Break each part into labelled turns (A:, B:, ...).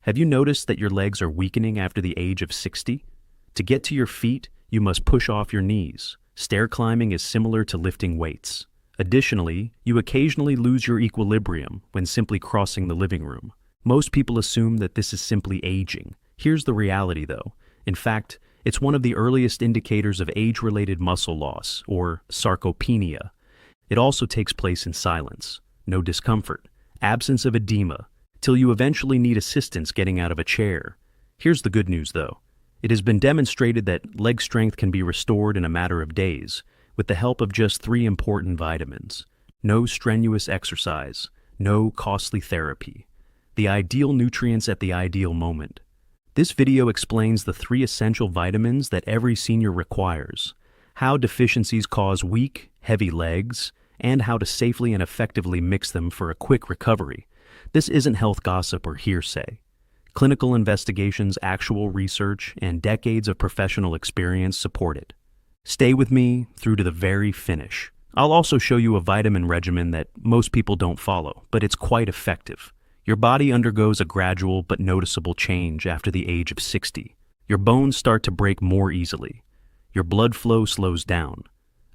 A: Have you noticed that your legs are weakening after the age of 60? To get to your feet, you must push off your knees. Stair climbing is similar to lifting weights. Additionally, you occasionally lose your equilibrium when simply crossing the living room. Most people assume that this is simply aging. Here's the reality, though. In fact, it's one of the earliest indicators of age-related muscle loss, or sarcopenia. It also takes place in silence, no discomfort, absence of edema, till you eventually need assistance getting out of a chair. Here's the good news, though. It has been demonstrated that leg strength can be restored in a matter of days with the help of just 3 important vitamins. No strenuous exercise, no costly therapy. The ideal nutrients at the ideal moment. This video explains the 3 essential vitamins that every senior requires, how deficiencies cause weak, heavy legs, and how to safely and effectively mix them for a quick recovery. This isn't health gossip or hearsay. Clinical investigations, actual research, and decades of professional experience support it. Stay with me through to the very finish. I'll also show you a vitamin regimen that most people don't follow, but it's quite effective. Your body undergoes a gradual but noticeable change after the age of 60. Your bones start to break more easily. Your blood flow slows down.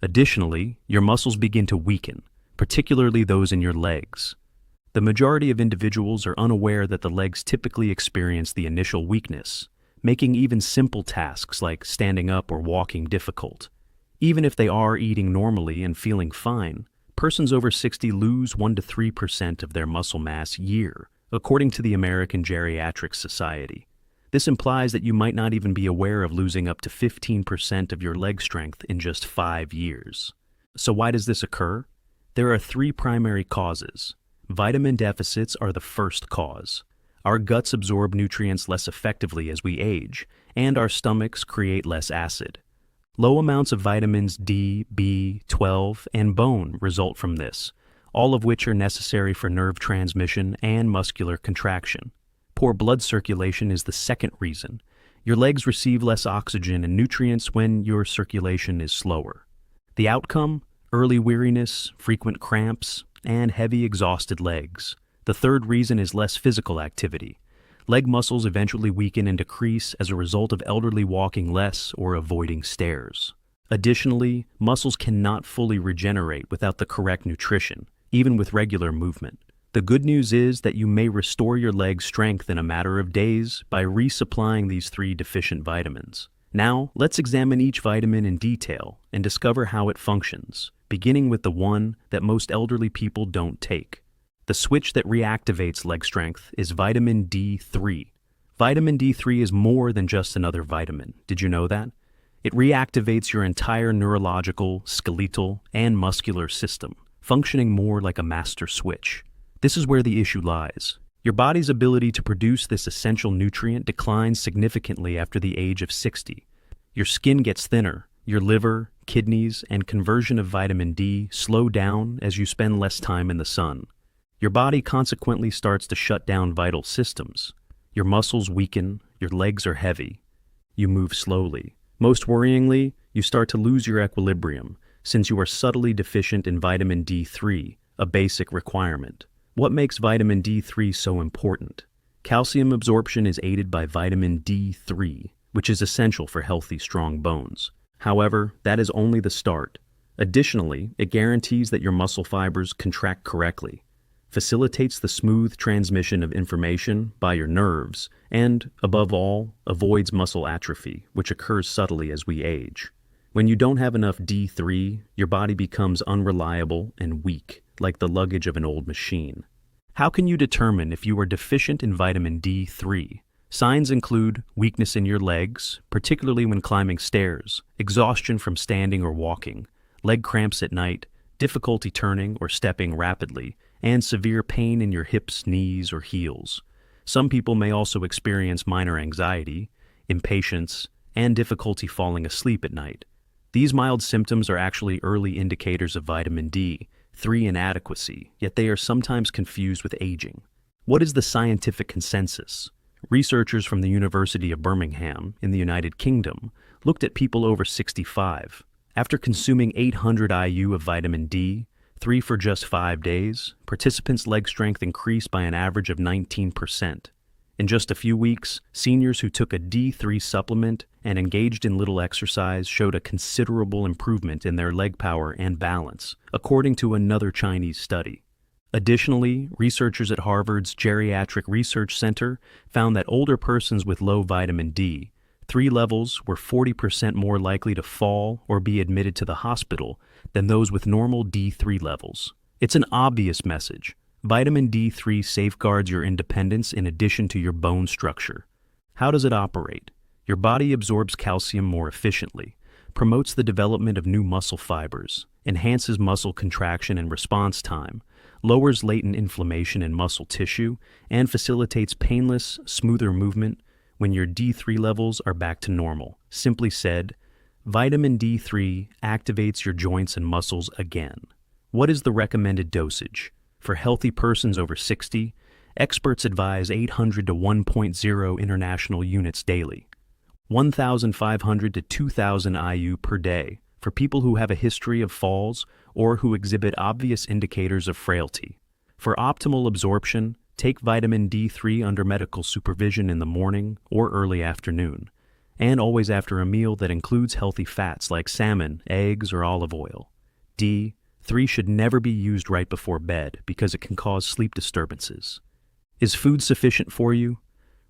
A: Additionally, your muscles begin to weaken, particularly those in your legs. The majority of individuals are unaware that the legs typically experience the initial weakness, making even simple tasks like standing up or walking difficult. Even if they are eating normally and feeling fine, persons over 60 lose 1 to 3% of their muscle mass year, according to the American Geriatric Society. This implies that you might not even be aware of losing up to 15% of your leg strength in just 5 years. So why does this occur? There are 3 primary causes. Vitamin deficits are the first cause. Our guts absorb nutrients less effectively as we age, and our stomachs create less acid. Low amounts of vitamins D, B12, and bone result from this, all of which are necessary for nerve transmission and muscular contraction. Poor blood circulation is the second reason. Your legs receive less oxygen and nutrients when your circulation is slower. The outcome? Early weariness, frequent cramps, and heavy, exhausted legs. The third reason is less physical activity. Leg muscles eventually weaken and decrease as a result of elderly walking less or avoiding stairs. Additionally, muscles cannot fully regenerate without the correct nutrition, even with regular movement. The good news is that you may restore your leg strength in a matter of days by resupplying these 3 deficient vitamins. Now, let's examine each vitamin in detail and discover how it functions, beginning with the one that most elderly people don't take. The switch that reactivates leg strength is vitamin D3. Vitamin D3 is more than just another vitamin. Did you know that? It reactivates your entire neurological, skeletal, and muscular system, functioning more like a master switch. This is where the issue lies. Your body's ability to produce this essential nutrient declines significantly after the age of 60. Your skin gets thinner, your liver, kidneys, and conversion of vitamin D slow down as you spend less time in the sun. Your body consequently starts to shut down vital systems. Your muscles weaken, your legs are heavy. You move slowly. Most worryingly, you start to lose your equilibrium, since you are subtly deficient in vitamin D3, a basic requirement. What makes vitamin D3 so important? Calcium absorption is aided by vitamin D3, which is essential for healthy, strong bones. However, that is only the start. Additionally, it guarantees that your muscle fibers contract correctly, facilitates the smooth transmission of information by your nerves, and, above all, avoids muscle atrophy, which occurs subtly as we age. When you don't have enough D3, your body becomes unreliable and weak, like the luggage of an old machine. How can you determine if you are deficient in vitamin D3? Signs include weakness in your legs, particularly when climbing stairs, exhaustion from standing or walking, leg cramps at night, difficulty turning or stepping rapidly, and severe pain in your hips, knees, or heels. Some people may also experience minor anxiety, impatience, and difficulty falling asleep at night. These mild symptoms are actually early indicators of vitamin D3 inadequacy, yet they are sometimes confused with aging. What is the scientific consensus? Researchers from the University of Birmingham in the United Kingdom looked at people over 65. After consuming 800 IU of vitamin D3 for just 5 days, participants' leg strength increased by an average of 19%. In just a few weeks, seniors who took a D3 supplement and engaged in little exercise showed a considerable improvement in their leg power and balance, according to another Chinese study. Additionally, researchers at Harvard's Geriatric Research Center found that older persons with low vitamin D3 levels were 40% more likely to fall or be admitted to the hospital than those with normal D3 levels. It's an obvious message. Vitamin D3 safeguards your independence in addition to your bone structure. How does it operate? Your body absorbs calcium more efficiently, promotes the development of new muscle fibers, enhances muscle contraction and response time, lowers latent inflammation in muscle tissue, and facilitates painless, smoother movement when your D3 levels are back to normal. Simply said, vitamin D3 activates your joints and muscles again. What is the recommended dosage? For healthy persons over 60, experts advise 800 to 1.0 international units daily, 1,500 to 2,000 IU per day for people who have a history of falls or who exhibit obvious indicators of frailty. For optimal absorption, take vitamin D3 under medical supervision in the morning or early afternoon, and always after a meal that includes healthy fats like salmon, eggs, or olive oil. D3 should never be used right before bed because it can cause sleep disturbances. Is food sufficient for you?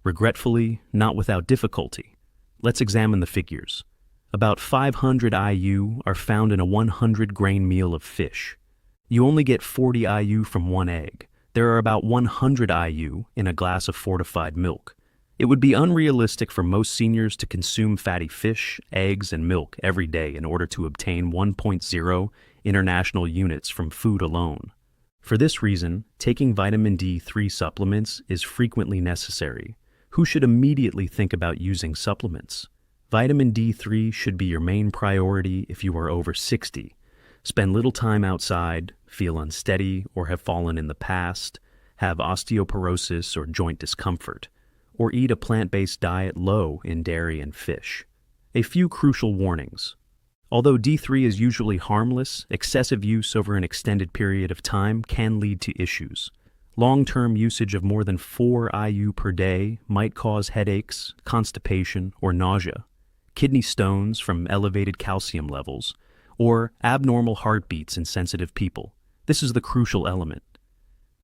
A: Regretfully, not without difficulty. Let's examine the figures. About 500 IU are found in a 100-grain meal of fish. You only get 40 IU from one egg. There are about 100 IU in a glass of fortified milk. It would be unrealistic for most seniors to consume fatty fish, eggs, and milk every day in order to obtain 1.0 international units from food alone. For this reason, taking vitamin D3 supplements is frequently necessary. Who should immediately think about using supplements? Vitamin D3 should be your main priority if you are over 60. Spend little time outside, feel unsteady or have fallen in the past, have osteoporosis or joint discomfort, or eat a plant-based diet low in dairy and fish. A few crucial warnings. Although D3 is usually harmless, excessive use over an extended period of time can lead to issues. Long-term usage of more than 4 IU per day might cause headaches, constipation, or nausea, kidney stones from elevated calcium levels, or abnormal heartbeats in sensitive people. This is the crucial element.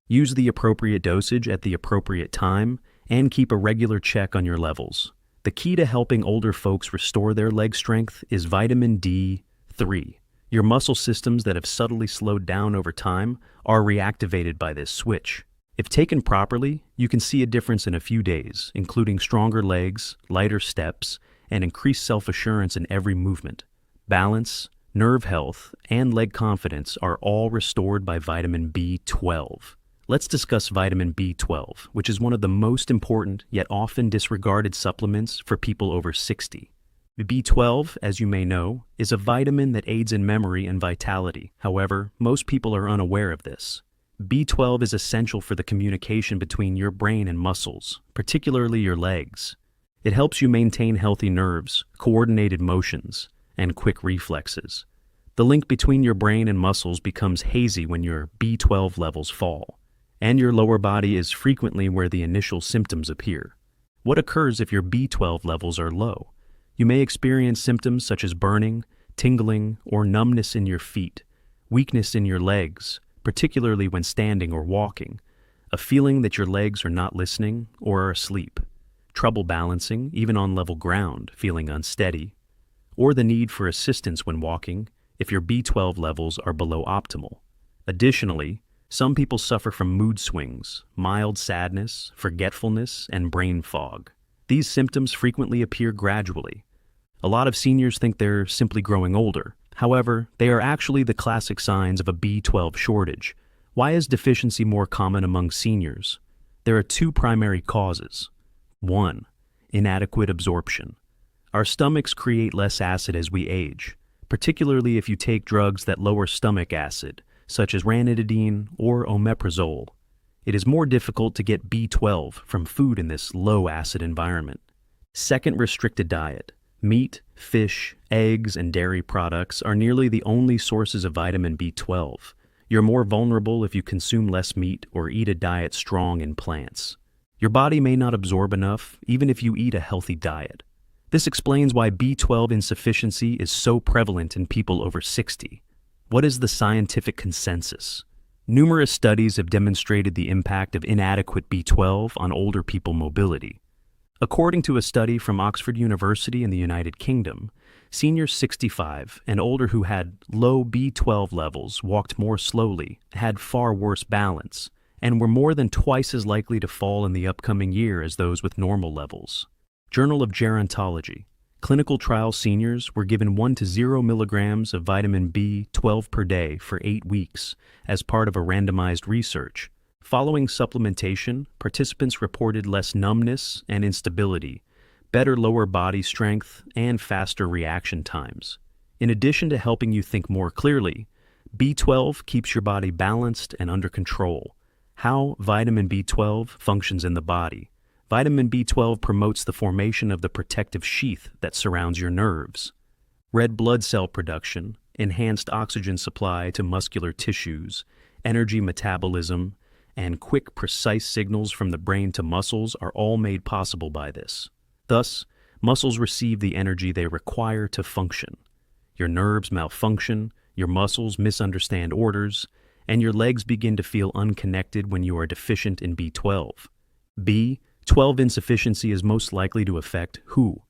A: Use the appropriate dosage at the appropriate time and keep a regular check on your levels. The key to helping older folks restore their leg strength is vitamin D3. Your muscle systems that have subtly slowed down over time are reactivated by this switch. If taken properly, you can see a difference in a few days, including stronger legs, lighter steps, and increased self-assurance in every movement. Balance, nerve health, and leg confidence are all restored by vitamin B12. Let's discuss vitamin B12, which is one of the most important yet often disregarded supplements for people over 60. B12, as you may know, is a vitamin that aids in memory and vitality. However, most people are unaware of this. B12 is essential for the communication between your brain and muscles, particularly your legs. It helps you maintain healthy nerves, coordinated motions, and quick reflexes. The link between your brain and muscles becomes hazy when your B12 levels fall, and your lower body is frequently where the initial symptoms appear. What occurs if your B12 levels are low? You may experience symptoms such as burning, tingling, or numbness in your feet, weakness in your legs, particularly when standing or walking, a feeling that your legs are not listening or are asleep, trouble balancing, even on level ground, feeling unsteady, or the need for assistance when walking if your B12 levels are below optimal. Additionally, some people suffer from mood swings, mild sadness, forgetfulness, and brain fog. These symptoms frequently appear gradually. A lot of seniors think they're simply growing older. However, they are actually the classic signs of a B12 shortage. Why is deficiency more common among seniors? There are two primary causes. 1. Inadequate absorption. Our stomachs create less acid as we age, particularly if you take drugs that lower stomach acid, such as ranitidine or omeprazole. It is more difficult to get B12 from food in this low-acid environment. Second, restricted diet. Meat, fish, eggs, and dairy products are nearly the only sources of vitamin B12. You're more vulnerable if you consume less meat or eat a diet strong in plants. Your body may not absorb enough, even if you eat a healthy diet. This explains why B12 insufficiency is so prevalent in people over 60. What is the scientific consensus? Numerous studies have demonstrated the impact of inadequate B12 on older people mobility. According to a study from Oxford University in the United Kingdom, seniors 65 and older who had low B12 levels walked more slowly, had far worse balance, and were more than twice as likely to fall in the upcoming year as those with normal levels. Journal of Gerontology. Clinical trial seniors were given 1 to 0 milligrams of vitamin B12 per day for 8 weeks as part of a randomized research. Following supplementation, participants reported less numbness and instability, better lower body strength, and faster reaction times. In addition to helping you think more clearly, B12 keeps your body balanced and under control. How vitamin B12 functions in the body. Vitamin B12 promotes the formation of the protective sheath that surrounds your nerves. Red blood cell production, enhanced oxygen supply to muscular tissues, energy metabolism, and quick, precise signals from the brain to muscles are all made possible by this. Thus, muscles receive the energy they require to function. Your nerves malfunction, your muscles misunderstand orders, and your legs begin to feel unconnected when you are deficient in B12. B12 insufficiency is most likely to affect who?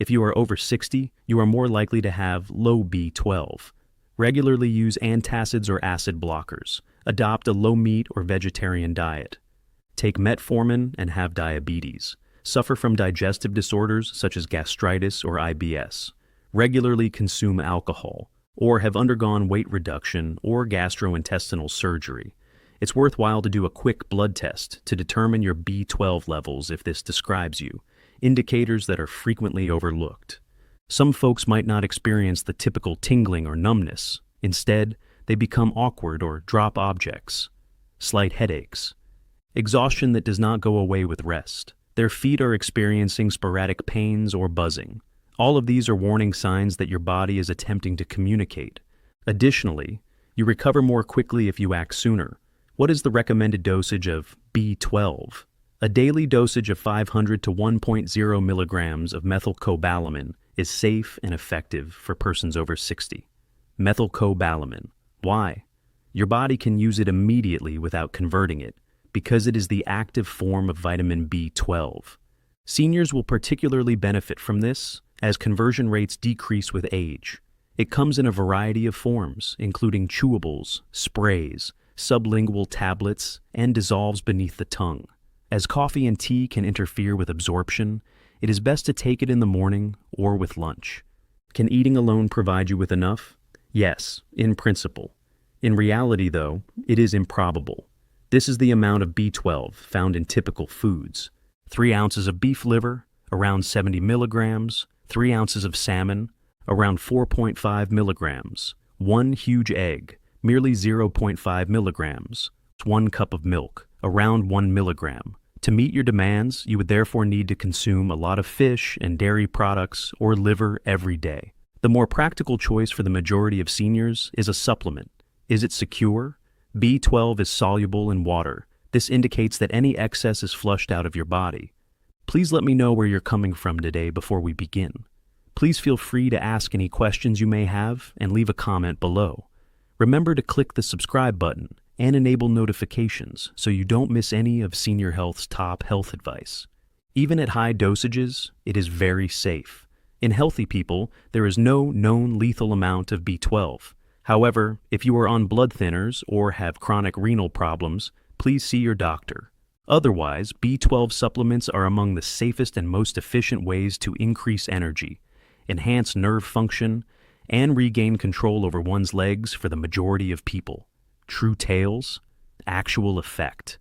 A: If you are over 60, you are more likely to have low B12. Regularly use antacids or acid blockers. Adopt a low-meat or vegetarian diet. Take metformin and have diabetes. Suffer from digestive disorders such as gastritis or IBS. Regularly consume alcohol, or have undergone weight reduction or gastrointestinal surgery. It's worthwhile to do a quick blood test to determine your B12 levels if this describes you, indicators that are frequently overlooked. Some folks might not experience the typical tingling or numbness. Instead, they become awkward or drop objects. Slight headaches. Exhaustion that does not go away with rest. Their feet are experiencing sporadic pains or buzzing. All of these are warning signs that your body is attempting to communicate. Additionally, you recover more quickly if you act sooner. What is the recommended dosage of B12? A daily dosage of 500 to 1.0 milligrams of methylcobalamin is safe and effective for persons over 60. Methylcobalamin. Why? Your body can use it immediately without converting it, because it is the active form of vitamin B12. Seniors will particularly benefit from this, as conversion rates decrease with age. It comes in a variety of forms, including chewables, sprays, sublingual tablets, and dissolves beneath the tongue. As coffee and tea can interfere with absorption, it is best to take it in the morning or with lunch. Can eating alone provide you with enough? Yes, in principle. In reality, though, it is improbable. This is the amount of B12 found in typical foods. 3 ounces of beef liver, around 70 milligrams, 3 ounces of salmon, around 4.5 milligrams, 1 huge egg, merely 0.5 milligrams, 1 cup of milk, around 1 milligram. To meet your demands, you would therefore need to consume a lot of fish and dairy products or liver every day. The more practical choice for the majority of seniors is a supplement. Is it secure? B12 is soluble in water. This indicates that any excess is flushed out of your body. Please let me know where you're coming from today before we begin. Please feel free to ask any questions you may have and leave a comment below. Remember to click the subscribe button and enable notifications so you don't miss any of Senior Health's top health advice. Even at high dosages, it is very safe. In healthy people, there is no known lethal amount of B12. However, if you are on blood thinners or have chronic renal problems, please see your doctor. Otherwise, B12 supplements are among the safest and most efficient ways to increase energy, enhance nerve function, and regain control over one's legs for the majority of people. True tales, actual effect.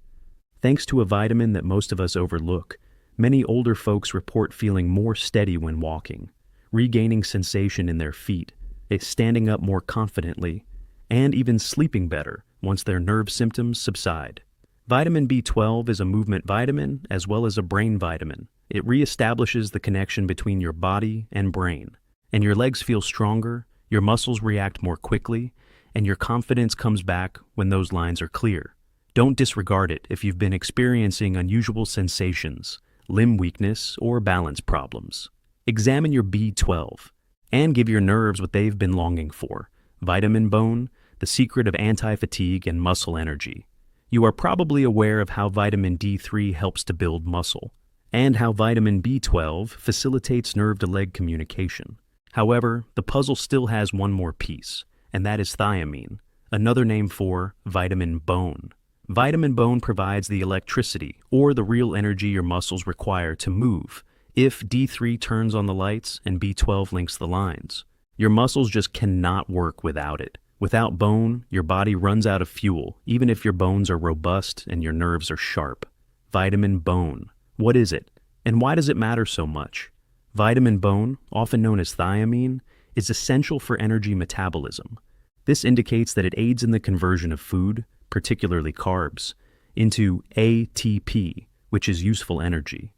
A: Thanks to a vitamin that most of us overlook, many older folks report feeling more steady when walking, regaining sensation in their feet, standing up more confidently, and even sleeping better once their nerve symptoms subside. Vitamin B12 is a movement vitamin as well as a brain vitamin. It reestablishes the connection between your body and brain, and your legs feel stronger, your muscles react more quickly, and your confidence comes back when those lines are clear. Don't disregard it if you've been experiencing unusual sensations, limb weakness, or balance problems. Examine your B12 and give your nerves what they've been longing for: vitamin bone, the secret of anti-fatigue and muscle energy. You are probably aware of how vitamin D3 helps to build muscle, and how vitamin B12 facilitates nerve-to-leg communication. However, the puzzle still has one more piece, and that is thiamine, another name for vitamin bone. Vitamin bone provides the electricity, or the real energy your muscles require to move. If D3 turns on the lights and B12 links the lines, your muscles just cannot work without it. Without bone, your body runs out of fuel, even if your bones are robust and your nerves are sharp. Vitamin bone. What is it? And why does it matter so much? Vitamin bone, often known as thiamine, is essential for energy metabolism. This indicates that it aids in the conversion of food, particularly carbs, into ATP, which is useful energy.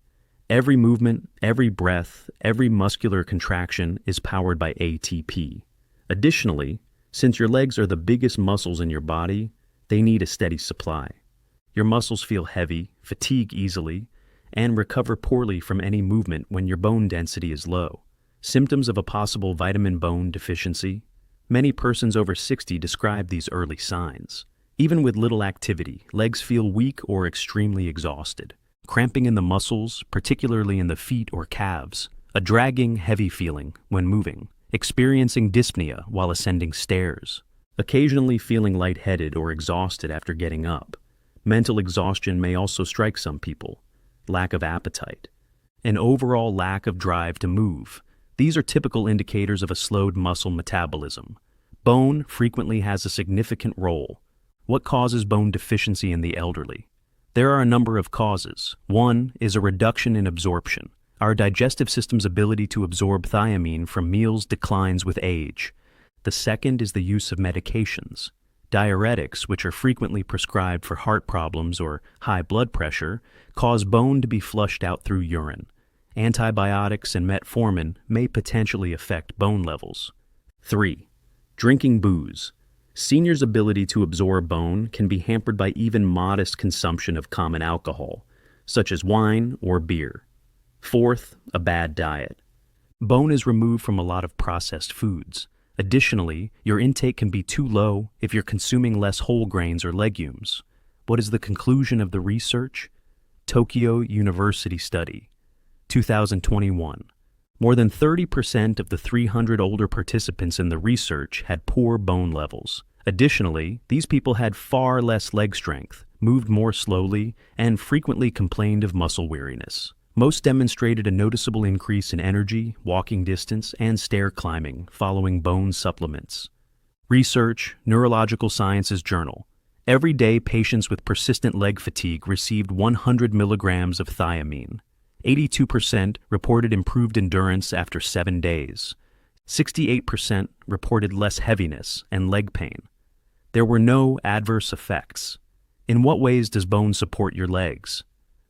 A: Every movement, every breath, every muscular contraction is powered by ATP. Additionally, since your legs are the biggest muscles in your body, they need a steady supply. Your muscles feel heavy, fatigue easily, and recover poorly from any movement when your bone density is low. Symptoms of a possible vitamin bone deficiency? Many persons over 60 describe these early signs. Even with little activity, legs feel weak or extremely exhausted. Cramping in the muscles, particularly in the feet or calves. A dragging, heavy feeling when moving. Experiencing dyspnea while ascending stairs. Occasionally feeling lightheaded or exhausted after getting up. Mental exhaustion may also strike some people. Lack of appetite. An overall lack of drive to move. These are typical indicators of a slowed muscle metabolism. Bone frequently has a significant role. What causes bone deficiency in the elderly? There are a number of causes. One is a reduction in absorption. Our digestive system's ability to absorb thiamine from meals declines with age. The second is the use of medications. Diuretics, which are frequently prescribed for heart problems or high blood pressure, cause bone to be flushed out through urine. Antibiotics and metformin may potentially affect bone levels. 3. Drinking booze. Seniors' ability to absorb bone can be hampered by even modest consumption of common alcohol, such as wine or beer. 4th, a bad diet. Bone is removed from a lot of processed foods. Additionally, your intake can be too low if you're consuming less whole grains or legumes. What is the conclusion of the research? Tokyo University study, 2021. More than 30% of the 300 older participants in the research had poor bone levels. Additionally, these people had far less leg strength, moved more slowly, and frequently complained of muscle weariness. Most demonstrated a noticeable increase in energy, walking distance, and stair climbing following bone supplements. Research, Neurological Sciences Journal. Every day, patients with persistent leg fatigue received 100 milligrams of thiamine. 82% reported improved endurance after 7 days. 68% reported less heaviness and leg pain. There were no adverse effects. In what ways does bone support your legs?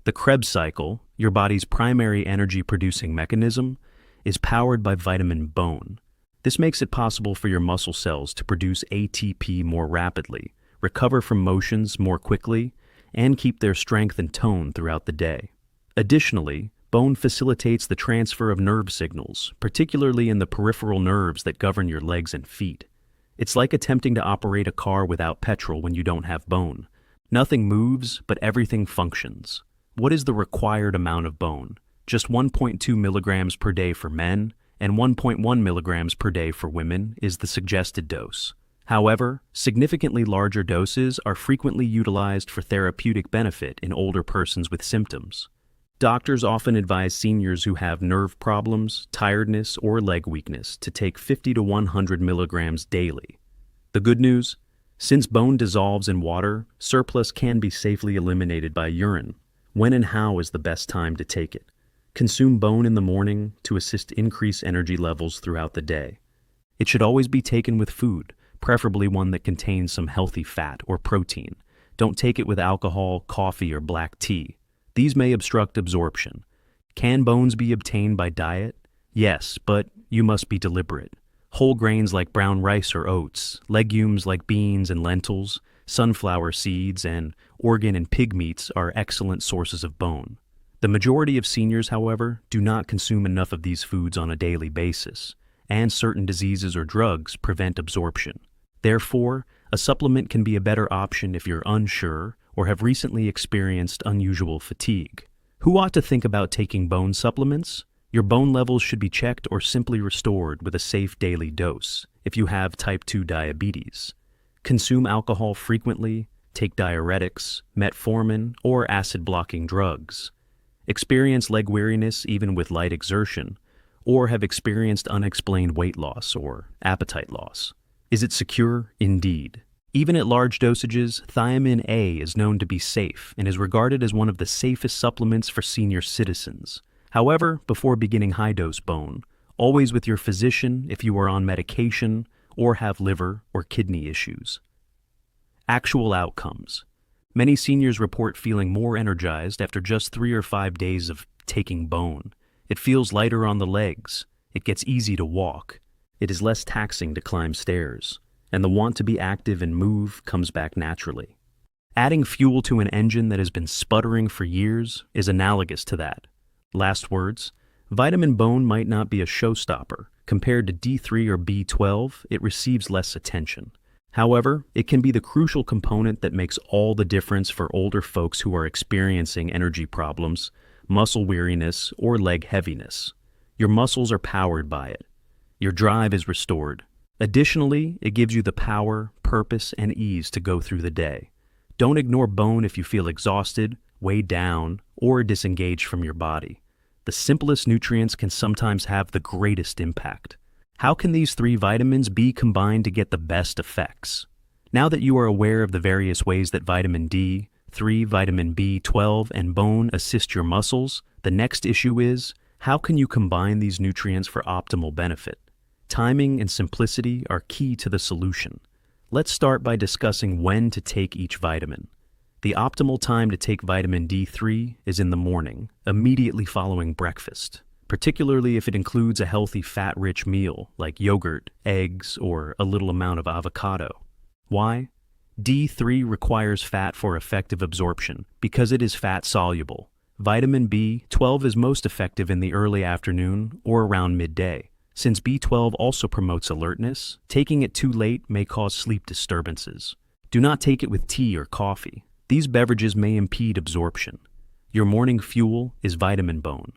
A: The Krebs cycle, your body's primary energy-producing mechanism, is powered by vitamin bone. This makes it possible for your muscle cells to produce ATP more rapidly, recover from motions more quickly, and keep their strength and tone throughout the day. Additionally, bone facilitates the transfer of nerve signals, particularly in the peripheral nerves that govern your legs and feet. It's like attempting to operate a car without petrol when you don't have bone. Nothing moves, but everything functions. What is the required amount of bone? Just 1.2 milligrams per day for men and 1.1 milligrams per day for women is the suggested dose. However, significantly larger doses are frequently utilized for therapeutic benefit in older persons with symptoms. Doctors often advise seniors who have nerve problems, tiredness, or leg weakness to take 50 to 100 milligrams daily. The good news? Since bone dissolves in water, surplus can be safely eliminated by urine. When and how is the best time to take it? Consume bone in the morning to assist increase energy levels throughout the day. It should always be taken with food, preferably one that contains some healthy fat or protein. Don't take it with alcohol, coffee, or black tea. These may obstruct absorption. Can bones be obtained by diet? Yes, but you must be deliberate. Whole grains like brown rice or oats, legumes like beans and lentils, sunflower seeds, and organ and pig meats are excellent sources of bone. The majority of seniors, however, do not consume enough of these foods on a daily basis, and certain diseases or drugs prevent absorption. Therefore, a supplement can be a better option if you're unsure or have recently experienced unusual fatigue. Who ought to think about taking bone supplements? Your bone levels should be checked or simply restored with a safe daily dose if you have type 2 diabetes. Consume alcohol frequently, take diuretics, metformin, or acid-blocking drugs. Experience leg weariness even with light exertion, or have experienced unexplained weight loss or appetite loss. Is it secure? Indeed. Even at large dosages, thiamine A is known to be safe and is regarded as one of the safest supplements for senior citizens. However, before beginning high-dose bone, always with your physician if you are on medication or have liver or kidney issues. Actual outcomes. Many seniors report feeling more energized after just 3 or 5 days of taking bone. It feels lighter on the legs. It gets easy to walk. It is less taxing to climb stairs, and the want to be active and move comes back naturally. Adding fuel to an engine that has been sputtering for years is analogous to that. Last words, vitamin bone might not be a showstopper. Compared to D3 or B12, it receives less attention. However, it can be the crucial component that makes all the difference for older folks who are experiencing energy problems, muscle weariness, or leg heaviness. Your muscles are powered by it. Your drive is restored. Additionally, it gives you the power, purpose, and ease to go through the day. Don't ignore bone if you feel exhausted, weighed down, or disengaged from your body. The simplest nutrients can sometimes have the greatest impact. How can these 3 vitamins be combined to get the best effects? Now that you are aware of the various ways that vitamin D3, vitamin B12, and bone assist your muscles, the next issue is, how can you combine these nutrients for optimal benefit? Timing and simplicity are key to the solution. Let's start by discussing when to take each vitamin. The optimal time to take vitamin D3 is in the morning, immediately following breakfast, particularly if it includes a healthy fat-rich meal like yogurt, eggs, or a little amount of avocado. Why? D3 requires fat for effective absorption because it is fat-soluble. Vitamin B12 is most effective in the early afternoon or around midday. Since B12 also promotes alertness, taking it too late may cause sleep disturbances. Do not take it with tea or coffee. These beverages may impede absorption. Your morning fuel is vitamin bone.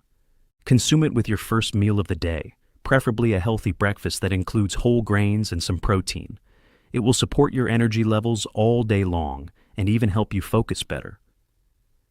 A: Consume it with your first meal of the day, preferably a healthy breakfast that includes whole grains and some protein. It will support your energy levels all day long and even help you focus better.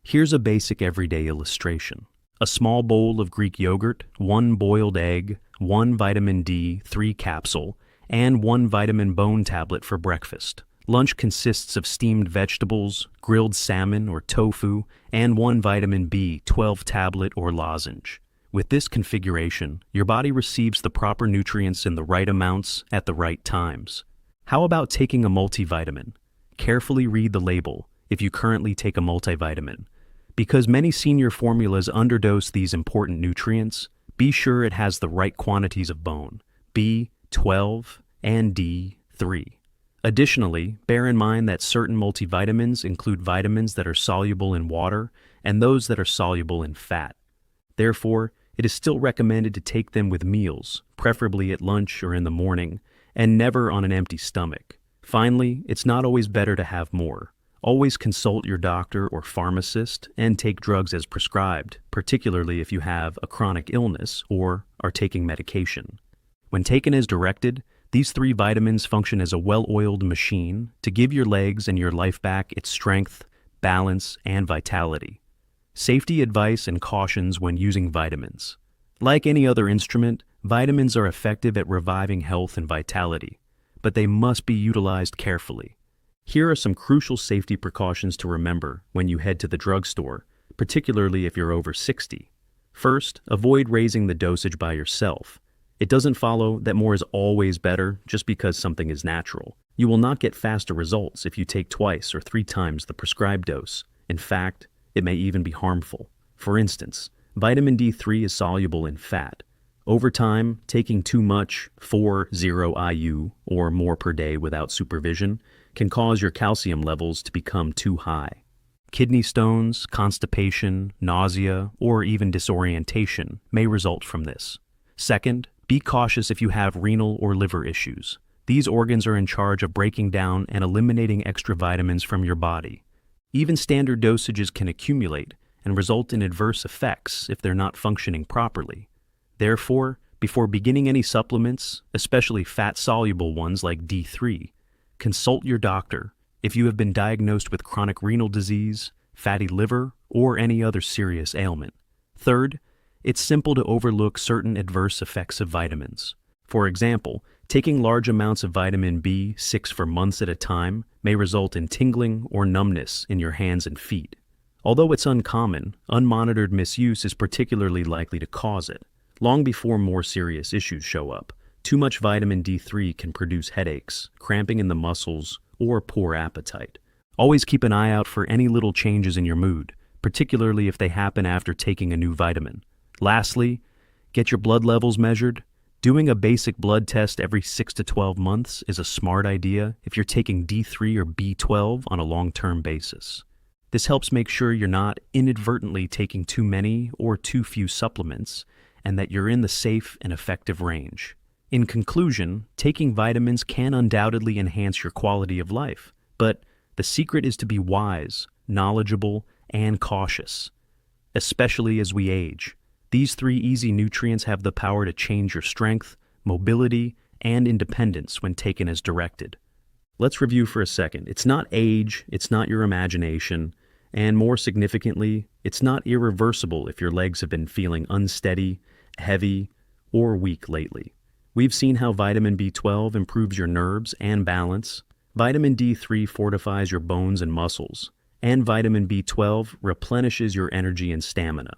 A: Here's a basic everyday illustration. A small bowl of Greek yogurt, 1 boiled egg, 1 vitamin D3 capsule, and 1 vitamin bone tablet for breakfast. Lunch consists of steamed vegetables, grilled salmon or tofu, and 1 vitamin B12 tablet or lozenge. With this configuration, your body receives the proper nutrients in the right amounts at the right times. How about taking a multivitamin? Carefully read the label if you currently take a multivitamin. Because many senior formulas underdose these important nutrients, be sure it has the right quantities of bone, B12 and D3. Additionally, bear in mind that certain multivitamins include vitamins that are soluble in water and those that are soluble in fat. Therefore, it is still recommended to take them with meals, preferably at lunch or in the morning, and never on an empty stomach. Finally, it's not always better to have more. Always consult your doctor or pharmacist and take drugs as prescribed, particularly if you have a chronic illness or are taking medication. When taken as directed, these 3 vitamins function as a well-oiled machine to give your legs and your life back its strength, balance, and vitality. Safety advice and cautions when using vitamins. Like any other instrument, vitamins are effective at reviving health and vitality, but they must be utilized carefully. Here are some crucial safety precautions to remember when you head to the drugstore, particularly if you're over 60. First, avoid raising the dosage by yourself. It doesn't follow that more is always better just because something is natural. You will not get faster results if you take twice or 3 times the prescribed dose. In fact, it may even be harmful. For instance, vitamin D3 is soluble in fat. Over time, taking too much, 40 IU or more per day without supervision, can cause your calcium levels to become too high. Kidney stones, constipation, nausea, or even disorientation may result from this. Second, be cautious if you have renal or liver issues. These organs are in charge of breaking down and eliminating extra vitamins from your body. Even standard dosages can accumulate and result in adverse effects if they're not functioning properly. Therefore, before beginning any supplements, especially fat-soluble ones like D3, consult your doctor if you have been diagnosed with chronic renal disease, fatty liver, or any other serious ailment. Third, it's simple to overlook certain adverse effects of vitamins. For example, taking large amounts of vitamin B6 for months at a time may result in tingling or numbness in your hands and feet. Although it's uncommon, unmonitored misuse is particularly likely to cause it. Long before more serious issues show up, too much vitamin D3 can produce headaches, cramping in the muscles, or poor appetite. Always keep an eye out for any little changes in your mood, particularly if they happen after taking a new vitamin. Lastly, get your blood levels measured. Doing a basic blood test every 6 to 12 months is a smart idea if you're taking D3 or B12 on a long-term basis. This helps make sure you're not inadvertently taking too many or too few supplements, and that you're in the safe and effective range. In conclusion, taking vitamins can undoubtedly enhance your quality of life, but the secret is to be wise, knowledgeable, and cautious. Especially as we age, these 3 easy nutrients have the power to change your strength, mobility, and independence when taken as directed. Let's review for a second. It's not age, it's not your imagination, and more significantly, it's not irreversible if your legs have been feeling unsteady, heavy, or weak lately. We've seen how vitamin B12 improves your nerves and balance, vitamin D3 fortifies your bones and muscles, and vitamin B12 replenishes your energy and stamina.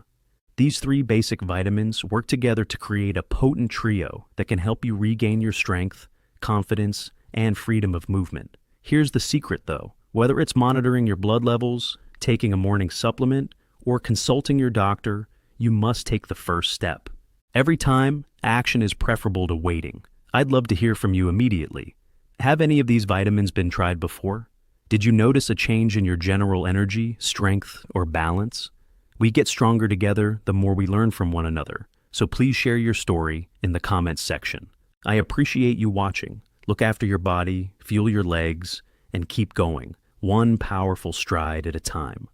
A: These 3 basic vitamins work together to create a potent trio that can help you regain your strength, confidence, and freedom of movement. Here's the secret though. Whether it's monitoring your blood levels, taking a morning supplement, or consulting your doctor, you must take the first step. Every time, action is preferable to waiting. I'd love to hear from you immediately. Have any of these vitamins been tried before? Did you notice a change in your general energy, strength, or balance? We get stronger together the more we learn from one another, so please share your story in the comments section. I appreciate you watching. Look after your body, fuel your legs, and keep going, one powerful stride at a time.